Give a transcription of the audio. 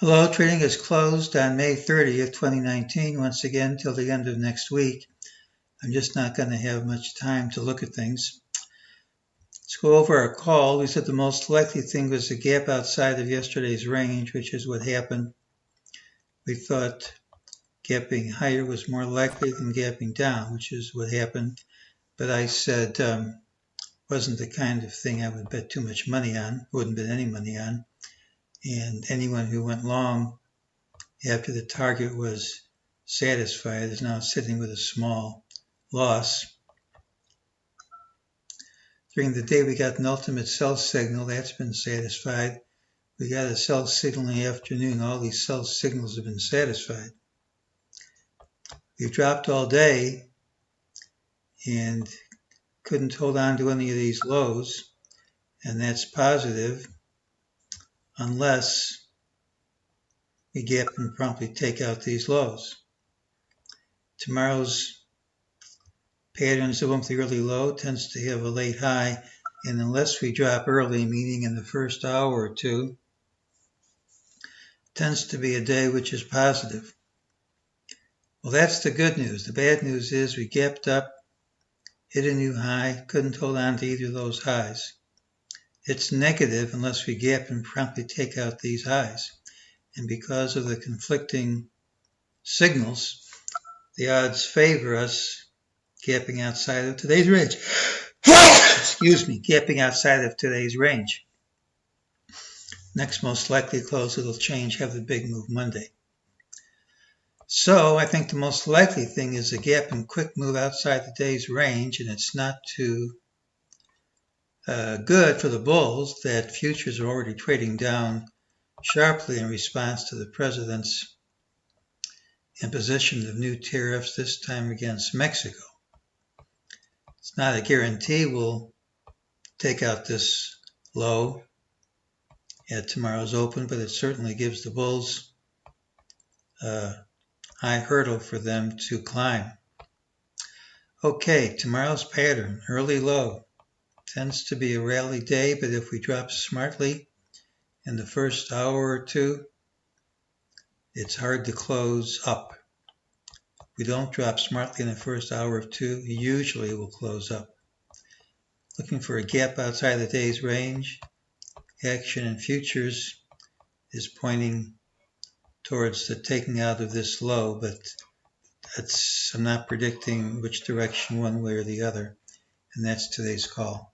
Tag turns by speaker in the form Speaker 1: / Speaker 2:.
Speaker 1: Hello, trading is closed on May 30th, 2019, once again till the end of next week. I'm just not going to have much time to look at things. Let's go over our call. We said the most likely thing was a gap outside of yesterday's range, which is what happened. We thought gapping higher was more likely than gapping down, which is what happened. But I said wasn't the kind of thing I would bet too much money on, wouldn't bet any money on. And anyone who went long after the target was satisfied is now sitting with a small loss. During the day we got an ultimate sell signal, that's been satisfied. We got a sell signal in the afternoon, all these sell signals have been satisfied. We've dropped all day and couldn't hold on to any of these lows, and that's positive unless we gap and promptly take out these lows. Tomorrow's patterns, the one with the early low tends to have a late high, and unless we drop early, meaning in the first hour or two, tends to be a day which is positive. Well, that's the good news. The bad news is we gapped up, hit a new high, couldn't hold on to either of those highs. It's negative unless we gap and promptly take out these highs. And because of the conflicting signals, the odds favor us gapping outside of today's range. Excuse me, gapping outside of today's range. Next most likely close it'll change, have the big move Monday. So I think the most likely thing is a gap and quick move outside the day's range, and it's not too good for the bulls that futures are already trading down sharply in response to the president's imposition of new tariffs, this time against Mexico. It's not a guarantee we'll take out this low at tomorrow's open, but it certainly gives the bulls a high hurdle for them to climb. Okay, tomorrow's pattern, early low, tends to be a rally day, but if we drop smartly in the first hour or two, it's hard to close up. If we don't drop smartly in the first hour or two, usually we'll close up. Looking for a gap outside the day's range. Action in futures is pointing towards the taking out of this low, but I'm not predicting which direction one way or the other, and that's today's call.